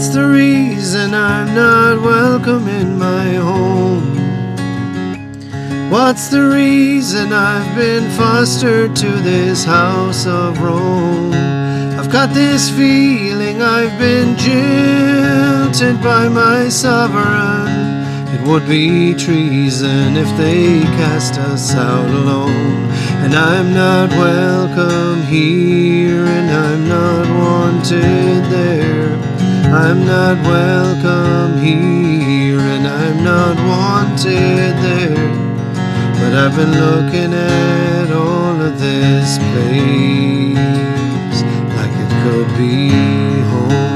What's the reason I'm not welcome in my home? What's the reason I've been fostered to this house of Rome? I've got this feeling I've been jilted by my sovereign. It would be treason if they cast us out alone. And I'm not welcome here, and I'm not wanted there. I'm not welcome here, and I'm not wanted there. But I've been looking at all of this place like it could be home.